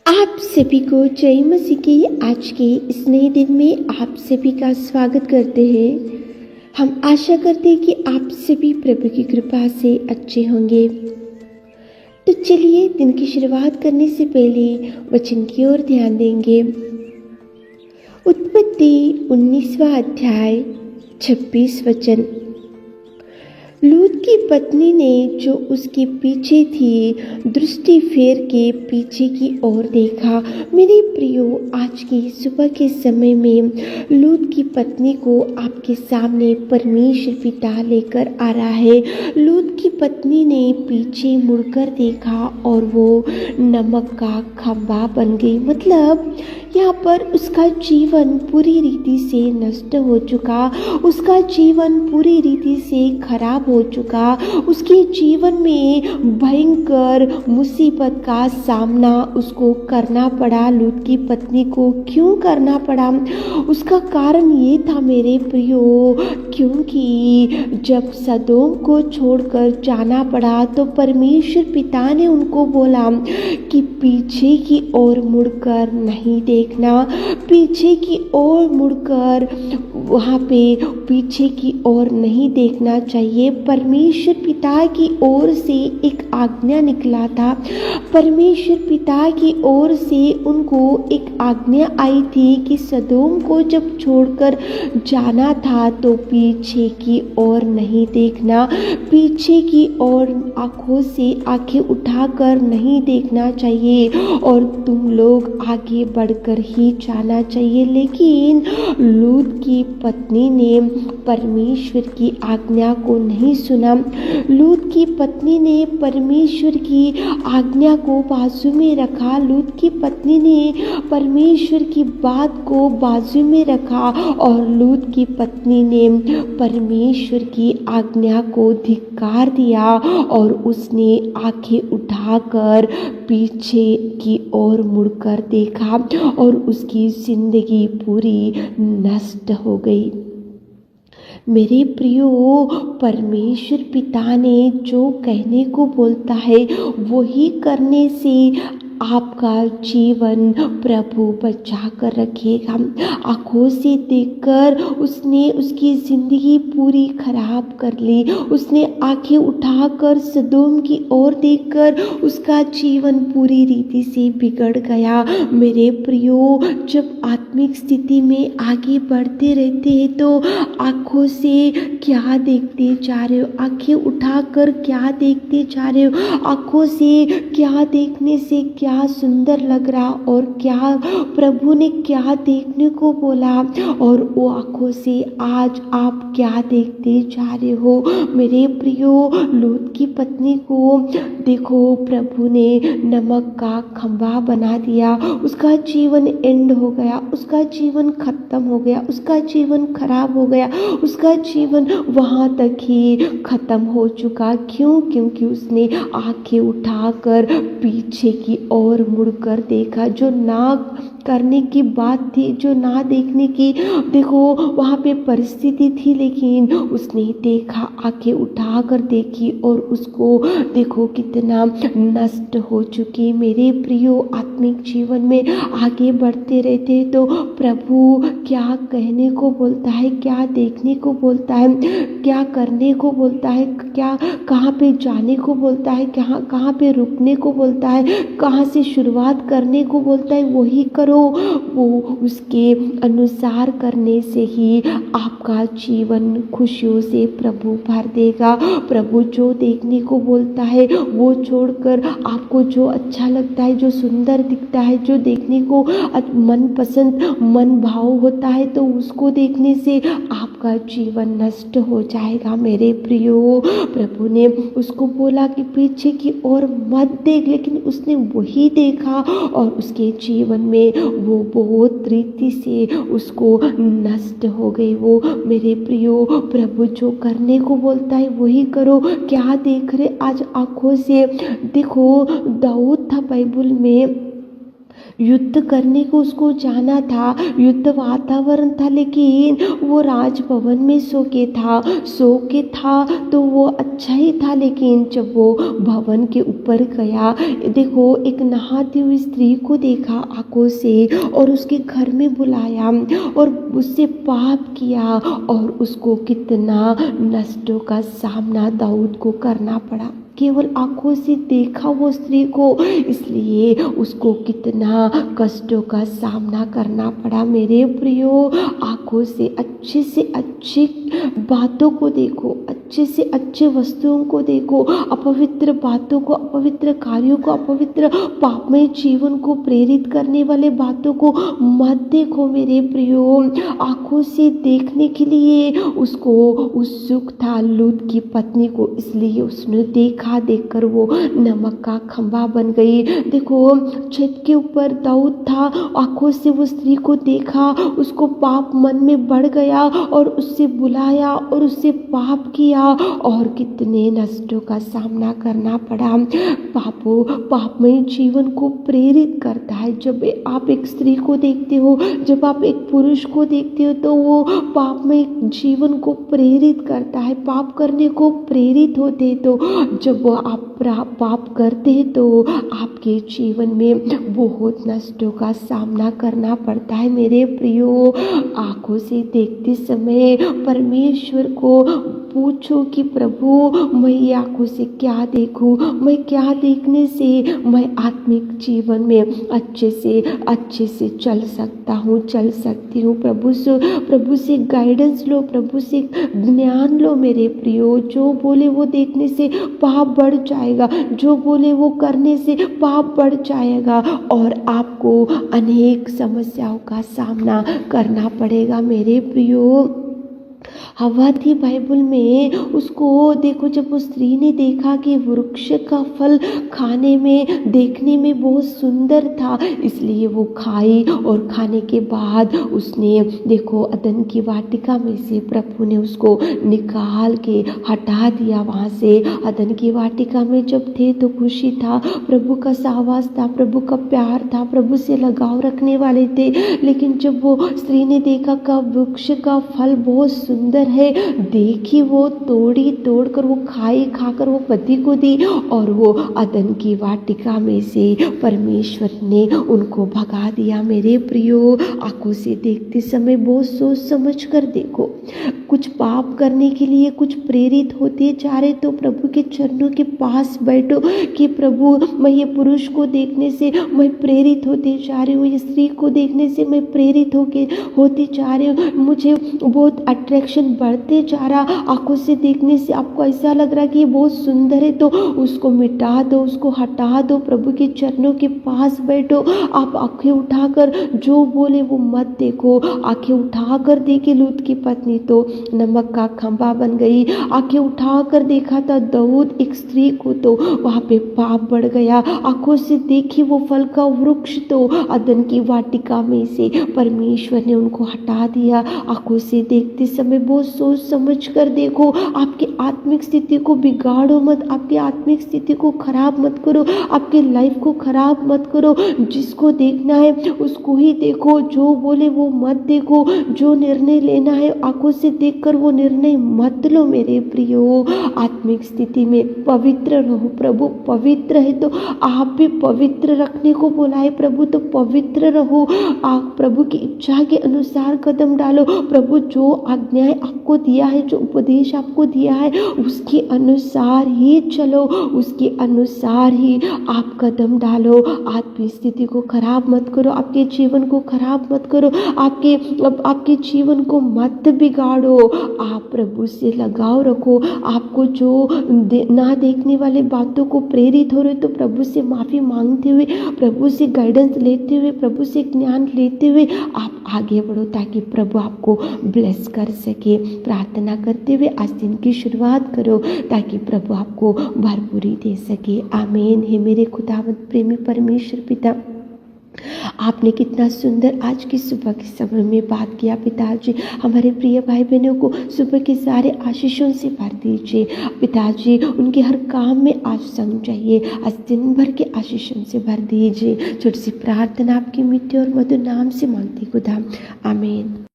आप सभी को जय मसीह की आज के इस नए दिन में आप सभी का स्वागत करते हैं। हम आशा करते हैं कि आप सभी प्रभु की कृपा से अच्छे होंगे। तो चलिए दिन की शुरुआत करने से पहले वचन की ओर ध्यान देंगे। उत्पत्ति 19वां अध्याय 26 वचन। लूत की पत्नी ने जो उसके पीछे थी दृष्टि फेर के पीछे की ओर देखा। मेरे प्रियो, आज की सुबह के समय में लूत की पत्नी को आपके सामने परमेश्वर पिता लेकर आ रहा है। लूत की पत्नी ने पीछे मुड़कर देखा और वो नमक का खंभा बन गई। मतलब यहाँ पर उसका जीवन पूरी रीति से नष्ट हो चुका, उसका जीवन पूरी रीति से खराब हो चुका। उसके जीवन में भयंकर मुसीबत का सामना उसको करना पड़ा। लूत की पत्नी को क्यों करना पड़ा? उसका कारण ये था मेरे प्रियो, क्योंकि जब सदोम को छोड़कर जाना पड़ा तो परमेश्वर पिता ने उनको बोला कि पीछे की ओर मुड़कर नहीं देखना, पीछे की ओर मुड़कर वहाँ पे पीछे की ओर नहीं देखना चाहिए। परमेश्वर पिता की ओर से एक आज्ञा निकला था। परमेश्वर पिता की ओर से उनको एक आज्ञा आई थी कि सदोम को जब छोड़कर जाना था तो पीछे की ओर नहीं देखना, पीछे की ओर आंखों से आंखें उठाकर नहीं देखना चाहिए और तुम लोग आगे बढ़कर ही जाना चाहिए। लेकिन लूत की पत्नी ने परमेश्वर की आज्ञा को नहीं सुना। लूत की पत्नी ने परमेश्वर की आज्ञा को बाजू में रखा। लूत की पत्नी ने परमेश्वर की बात को बाजू में रखा और लूत की पत्नी ने परमेश्वर की आज्ञा को धिक्कार दिया और उसने आंखें उठाकर पीछे की ओर मुड़कर देखा और उसकी जिंदगी पूरी नष्ट हो गई। मेरे प्रियो, परमेश्वर पिता ने जो कहने को बोलता है वही करने से आपका जीवन प्रभु बचा कर रखेगा। आंखों से देखकर उसने उसकी ज़िंदगी पूरी खराब कर ली। उसने आंखें उठाकर सदोम की ओर देखकर उसका जीवन पूरी रीति से बिगड़ गया। मेरे प्रियो, जब आत्मिक स्थिति में आगे बढ़ते रहते हैं तो आंखों से क्या देखते जा रहे हो? आंखें उठाकर क्या देखते जा रहे हो? आंखों से क्या देखने से क्या सुंदर लग रहा और क्या प्रभु ने क्या देखने को बोला और वो आंखों से आज आप क्या देखते जा रहे हो? मेरे प्रियो, लूत की पत्नी को देखो, प्रभु ने नमक का खंभा बना दिया। उसका जीवन एंड हो गया, उसका जीवन खत्म हो गया, उसका जीवन खराब हो गया, उसका जीवन वहाँ तक ही खत्म हो चुका। क्यों? क्योंकि उसने आंखें उठाकर पीछे की ओर मुड़कर देखा। जो ना करने की बात थी, जो ना देखने की देखो वहाँ पे परिस्थिति थी, लेकिन उसने देखा, आंखें उठाकर देखी और उसको देखो कितना नष्ट हो चुकी। मेरे प्रियो, आत्मिक जीवन में आगे बढ़ते रहते तो प्रभु क्या कहने को बोलता है, क्या देखने को बोलता है, क्या करने को बोलता है, क्या कहाँ पे जाने को बोलता है, कहाँ पे रुकने को बोलता है, कहाँ से शुरुआत करने को बोलता है, वही करो। वो उसके अनुसार करने से ही आपका जीवन खुशियों से प्रभु भर देगा। प्रभु जो देखने को बोलता है वो छोड़कर आपको जो अच्छा लगता है, जो सुंदर दिखता है, जो देखने को मन पसंद मन भाव होता है, तो उसको देखने से आपका जीवन नष्ट हो जाएगा। मेरे प्रियो, प्रभु ने उसको बोला कि पीछे की ओर मत देख, लेकिन उसने वही देखा और उसके जीवन में वो बहुत रीति से उसको नष्ट हो गई। वो मेरे प्रियो, प्रभु जो करने को बोलता है वही करो। क्या देख रहे आज आंखों से? देखो, दाऊद था बाइबल में, युद्ध करने को उसको जाना था, युद्ध वातावरण था, लेकिन वो राजभवन में सो के था तो वो अच्छा ही था। लेकिन जब वो भवन के ऊपर गया, देखो एक नहाती हुई स्त्री को देखा आंखों से और उसके घर में बुलाया और उससे पाप किया और उसको कितना नष्टों का सामना दाऊद को करना पड़ा। केवल आंखों से देखा वो स्त्री को, इसलिए उसको कितना कष्टों का सामना करना पड़ा। मेरे प्रियो, आंखों से अच्छी बातों को देखो, अच्छे से अच्छे वस्तुओं को देखो, अपवित्र बातों को, अपवित्र कार्यों को, अपवित्र पापमय जीवन को प्रेरित करने वाले बातों को मत देखो मेरे प्रियो। आंखों से देखने के लिए उसको उत्सुक था लूत की पत्नी को, इसलिए उसने देखकर वो नमक का खंभा बन गई। देखो छत के ऊपर दाऊद था, आंखों से वो स्त्री को देखा, उसको पाप मन में बढ़ गया और उससे बुलाया और उससे पाप किया और कितने नष्टों का सामना करना पड़ा। पापमय जीवन को प्रेरित करता है। जब आप एक स्त्री को देखते हो, जब आप एक पुरुष को देखते हो, तो वो पापमय जीवन को प्रेरित करता है, पाप करने को प्रेरित होते। तो जब आप पाप करते हैं तो आपके जीवन में बहुत नष्टों का सामना करना पड़ता है। मेरे प्रियो, आंखों से देखते समय परमेश्वर को पूछो कि प्रभु मैं ये आंखों से क्या देखूं, मैं क्या देखने से मैं आत्मिक जीवन में अच्छे से चल सकती हूँ। प्रभु से गाइडेंस लो, प्रभु से ज्ञान लो मेरे प्रियो। जो बोले वो देखने से पाप बढ़ जाएगा, जो बोले वो करने से पाप बढ़ जाएगा और आपको अनेक समस्याओं का सामना करना पड़ेगा मेरे प्रियो। हवा थी बाइबल में, उसको देखो जब उस स्त्री ने देखा कि वृक्ष का फल खाने में देखने में बहुत सुंदर था, इसलिए वो खाई और खाने के बाद उसने देखो अदन की वाटिका में से प्रभु ने उसको निकाल के हटा दिया। वहाँ से अदन की वाटिका में जब थे तो खुशी था, प्रभु का सहवास था, प्रभु का प्यार था, प्रभु से लगाव रखने वाले थे। लेकिन जब वो स्त्री ने देखा कि वृक्ष का फल बहुत सुंदर है, देखी वो तोड़कर वो खाकर वो पति को दी और वो अदन की वाटिका में से परमेश्वर ने उनको भगा दिया। मेरे प्रियो, आंखों से देखते समय बहुत सोच समझ कर देखो। कुछ पाप करने के लिए कुछ प्रेरित होते जा रहे तो प्रभु के चरणों के पास बैठो कि प्रभु मैं ये पुरुष को देखने से मैं प्रेरित होते जा रही हूँ, ये स्त्री को देखने से मैं प्रेरित होते जा रही हूँ, मुझे बहुत अट्रैक्शन बढ़ते जा रहा। आंखों से देखने से आपको ऐसा लग रहा कि ये बहुत सुंदर है तो उसको मिटा दो, उसको हटा दो, प्रभु के चरणों के पास बैठो। आप आंखें उठाकर जो बोले वो मत देखो। आंखें उठाकर देखी लूत की पत्नी तो नमक का खंभा बन गई। आंखें उठाकर देखा था दाऊद एक स्त्री को तो वहाँ पे पाप बढ़ गया। आंखों से देखी वो फल का वृक्ष तो अदन की वाटिका में से परमेश्वर ने उनको हटा दिया। आंखों से देखते समय बहुत सोच समझ कर देखो। आपकी आत्मिक स्थिति को बिगाड़ो मत, आपकी आत्मिक स्थिति को खराब मत करो, आपके लाइफ को खराब मत करो। जिसको देखना है उसको ही देखो, जो बोले वो मत देखो। जो निर्णय लेना है आंखों से देखकर वो निर्णय मत लो मेरे प्रियो। आत्मिक स्थिति में पवित्र रहो। प्रभु पवित्र है तो आप भी पवित्र रखने को बोला है प्रभु, तो पवित्र रहो। आप प्रभु की इच्छा के अनुसार कदम डालो। प्रभु जो आज्ञाएं आपको दिया है, जो उपदेश आपको दिया है, उसके अनुसार ही चलो, उसके अनुसार ही आप कदम डालो। आत्मिक स्थिति को खराब मत करो, आपके जीवन को खराब मत करो, आपके जीवन को मत बिगाड़ो। आप प्रभु से लगाव रखो। आपको जो ना देखने वाले बातों को प्रेरित हो रहे तो प्रभु से माफ़ी मांगते हुए, प्रभु से गाइडेंस लेते हुए, प्रभु से ज्ञान लेते हुए आप आगे बढ़ो ताकि प्रभु आपको ब्लेस कर सके। प्रार्थना करते हुए आज दिन की शुरुआत करो ताकि प्रभु आपको भरपूरी दे सके। आमीन। हे मेरे खुदावंद प्रेमी परमेश्वर पिता, आपने कितना सुंदर आज की सुबह के समय में बात किया पिताजी। हमारे प्रिय भाई बहनों को सुबह के सारे आशीषों से भर दीजिए पिताजी। उनके हर काम में आशीष चाहिए, आज दिन भर के आशीषों से भर दीजिए। छोटी सी प्रार्थना आपकी मीठे और मधुर नाम से मांगती खुदा, आमीन।